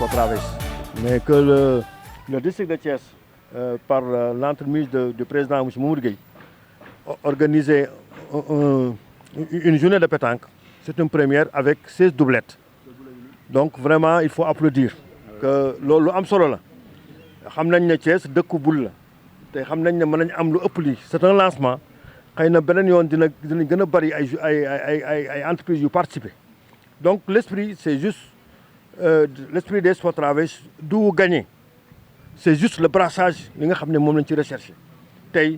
sport travailliste. Mais que le district de Thiès, par l'entremise du président M. Mamour Gueye, organisait une journée de pétanque. C'est une première avec 16 doublettes. Donc vraiment, il faut applaudir. Que loolu am solo la xam nañ ne Thiès dëkku bul la te xam nañ ne mën nañ am lu ëpp lii. C'est un lancement xëy na beneen yoon dina gën a bari ay entreprises yu participer. Donc l'esprit c'est juste l'esprit des sports travaillistes du gagner. C'est juste le brassage li nga xam ne moom lañ ci recherché tey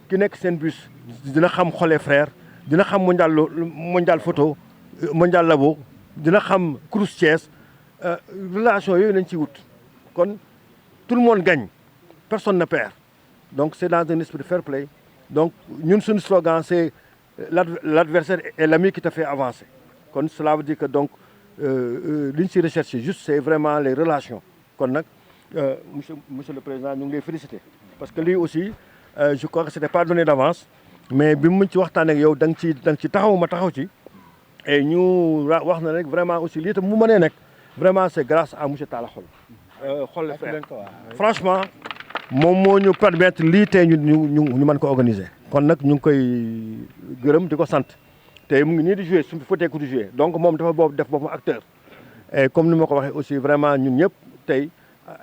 ki nekk seen bus dina xam Xolé Frères dina xam mondial photo mondial labo dina xam Crous Thiès relation yooyu lañ ci wut kon tout le monde gagne personne ne perd donc c'est dans un esprit de fair play donc ñun suñu slogan c'est l'adversaire est l'ami qui te fait avancer kon cela veut dire que donc li ñu ci recherché juste c'est vraiment les relations kon nag monsieur le président ñu ngi lay féliciter parce que lii aussi je crois que c'était pas donné d'avance mais bi mu ci waxtaan ak yow da nga ci taxaw ma taxaw ci et ñu wax na rek vraiment aussi lii tam mu mënee nekk vraiment c'est grâce à monsieur Talla Xolé Frères franchement moom moo ñu permettre lii tey ñu mën ko organiser kon nag ñu ngi koy gërëm di ko sant tey mu ngi nii di jouer su fa teeku di jouer donc moom dafa def boppam acteur et comme ni ma ko waxee aussi vraiment ñun ñëpp tey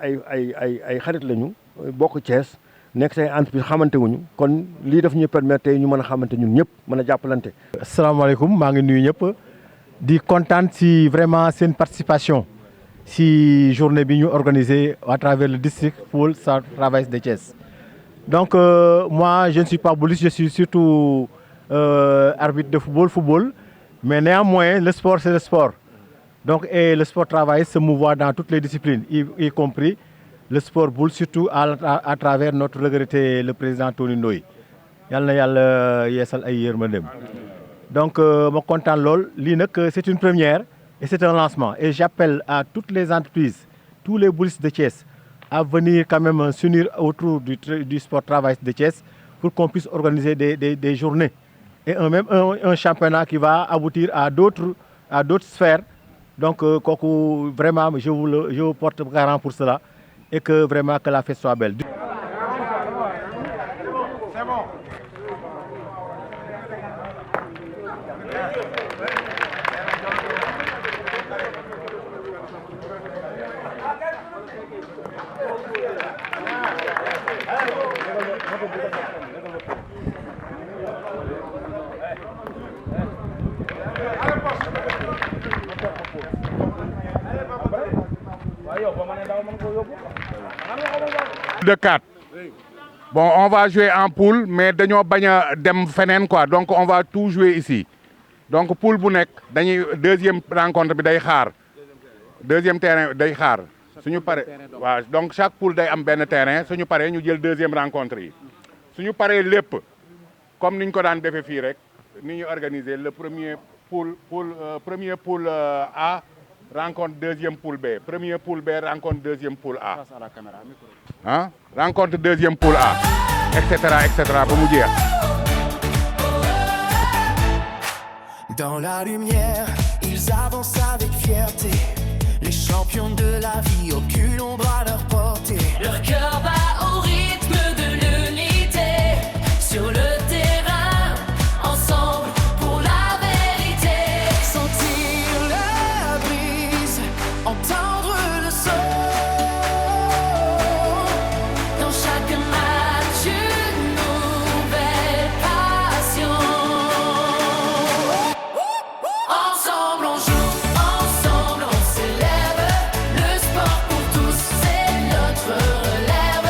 ay xarit lañu bokk Thiès nekk say entreprise xamante wuñu kon lii daf ñuy permettre tey ñu mën a xamante ñun ñëpp mën a jàppalante. asalaamaaleykum maa ngi nuyu ñëpp di kontaan si vraiment seen participation si journée bi ñu organisé à travers le district Poul Sport Travailliste de Thiès. Donc moi je ne suis pas bouliste, je suis surtout arbitre de football, mais néanmoins le sport c'est le sport. Donc et le sport travailliste se mouvoit dans toutes les disciplines, y compris le sport boule, surtout à travers notre regretté le président Tony Ndoye. Yàlla na yàlla yeesal ay yërmandeem. Donc ma kontaan lool lii nag c'est une première et c'est un lancement et j'appelle à toutes les entreprises, tous les boulistes de Thiès à venir quand même s'unir autour du sport travailliste de Thiès pour qu'on puisse organiser des journées et même un championnat qui va aboutir à d'autres sphères. Donc kooku vraiment je vous porte garant pour cela et que vraiment que la fête soit belle. C'est bon. De 4. Bon, on va jouer en poule, mais dañoo bañ a dem feneen quoi, donc on va tout jouer ici. Donc poule bu nekk dañuy deuxième rencontre bi day xaar deuxième terrain day xaar suñu paree waaw donc chaque poule day am benn terrain suñu paree ñu jël deuxième rencontre yi suñu paree lépp comme niñ ko daan defee fii rek ni ñu organiser le premier poule A rencontre deuxième poule B premier poule B rencontre deuxième poule A ah rencontre deuxième poule A et cetera ba mu jeex. Dans la lumière, ils avancent avec fierté. Les champions de la vie, aucune ombre à leur portée. Leur cœur bat au rythme de l'unité. Sur le terrain, ensemble pour la vérité. Sentir la brise, entendre le son. Dans chaque match, une nouvelle passion. Ensemble on joue, ensemble on s'élève. Le sport pour tous, c'est notre relève.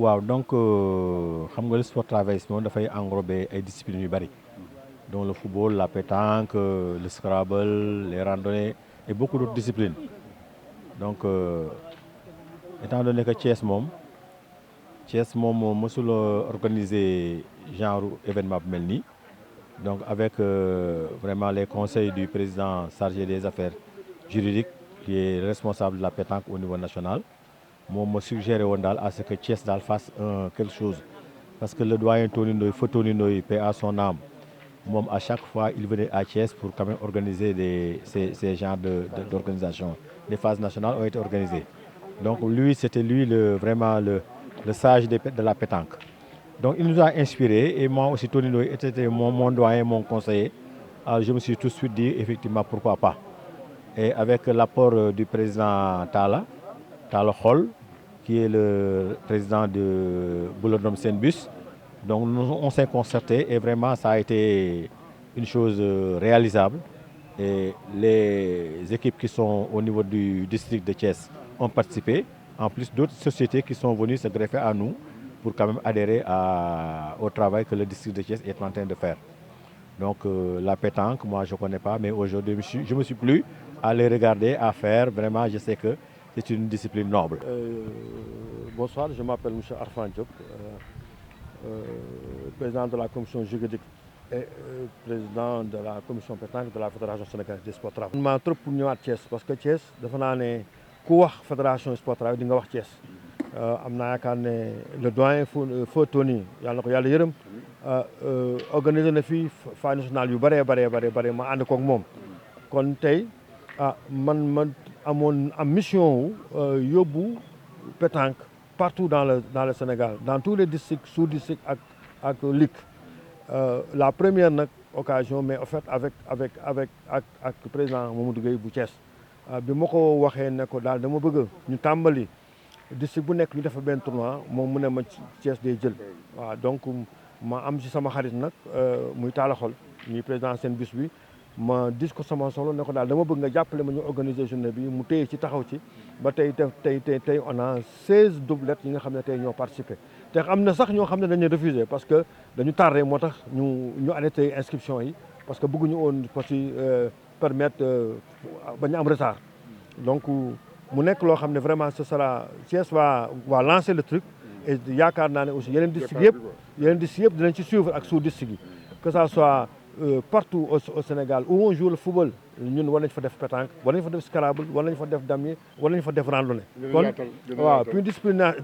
waaw donc xam nga le sport traverse moom dafay englober ay disciplines yu bari dont le football, la pétanque, le Scrabble, les randonnées et beaucoup d'autres disciplines. Donc étant donné que Thiès moom mësul organiser genre événement bu mel nii donc avec vraiment les conseils du président chargé des affaires juridiques qui est responsable de la pétanque au niveau national moom ma suggéré woon daal à ce que Thiès daal fasse quelque chose parce que le doyen Tony Ndoye feu Tony Ndoye paix à son âme moom à chaque fois il venait à Thiès pour quand même organiser ces genres d'organisation. Les phases nationales ont été organisées. Donc lui, c'était lui vraiment le sage de la pétanque. Donc il nous a inspirés et moi aussi Tony Ndoye était mon doyen, mon conseiller. Alors je me suis tout de suite dit effectivement pourquoi pas. Et avec l'apport du président Tala Khol, qui est le président de Boulodrome Senbus, donc on s'est concerté et vraiment ça a été une chose réalisable. Et les équipes qui sont au niveau du district de Thiès ont participé, en plus d'autres sociétés qui sont venues se greffer à nous pour quand même adhérer au travail que le district de Thiès est en train de faire. Donc la pétanque, moi je ne connais pas, mais aujourd'hui je me suis plu à les regarder, à faire. Vraiment, je sais que c'est une discipline noble. Bonsoir, je m'appelle M. Arfan Diop, président de la commission juridique et président de la commission pétanque de la Fédération sénégalaise des sports travail. Je suis trop pour ñëwaat Thiès parce que Thiès dafa naa ne ku wax Fédération sport travail di nga wax Thiès. am naa yaakaar ne le doyen feu Tony yàlla na ko yàlla yërëm organisé na fii phase nationale yu bëree ma ànd koog moom kon tey man am mission wu yóbbu pétanque partout dans le Sénégal dans tous les districts sous-districts ak ligue. La première nag occasion mais en fait avec président Mamadou Gueye bu Thiès bi ma ko waxee ne ko daal dama bëgg ñu tàmbali district bu nekk ñu defa benn tournoi moom mu ne ma Thiès day jël waaw donc ma am ci sama xarit nag muy Talla Xol ñuy président seen bis bi ma dis ko sama solo ne ko daal dama bëgg nga jàppale ma ñu organiser journée bi mu téye ci taxaw ci ba tey on a 16 doublettes yi nga xam ne tey ñoo participé te am na sax ñoo xam ne dañuy refusé parce que dañu tardé moo tax ñu arrêté inscription yi parce que bëgguñu woon aussi permettre bañ am retard donc mu nekk loo xam ne vraiment ce sera Thiès va lancer le truc et yaakaar naa ne aussi yeneen district yëpp dinañ ci suivre ak sous-district yi que ça soit partout au Sénégal où on joue le football ñun war nañ fa def pétanque war nañ fa def Scrabble war nañ fa def damier war nañ fa def randonnée kon waaw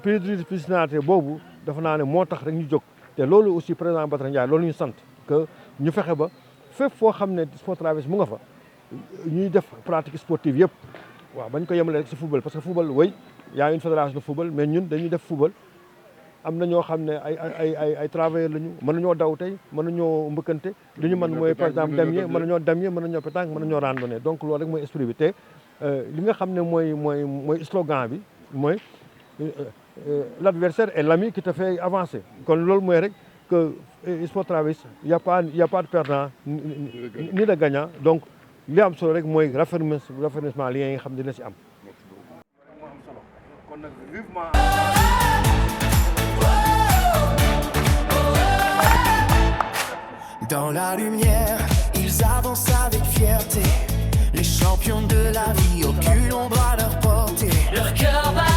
pluridisciplinarité boobu dafa naa ne moo tax rek ñu jóg te loolu aussi président Badara Ndiaye loolu ñu sant que ñu fexe ba fépp foo xam ne sport traverse mu nga fa ñuy def pratique sportive yëpp waaw bañ ko yemale rek si football parce que football y a une fédération de football mais ñun dañuy def football am na ñoo xam ne ay travailleurs lañu mën nañoo daw tey mën nañoo mbëkkante li ñu mën mooy par exemple damier mën nañoo pétanque mën nañoo randonnée donc loolu rek mooy esprit bi te li nga xam ne mooy slogan bi mooy l'adversaire est l'ami qui te fait avancer kon loolu mooy rek que sport traverse y a pas de perdant ni de gagnant donc li am solo rek mooy raffermissement liens yi nga xam ne dina si am. kon nag vivement. Dans la lumière, ils avancent avec fierté. Les champions de la vie, aucune ombre à leur portée. Leur cœur bat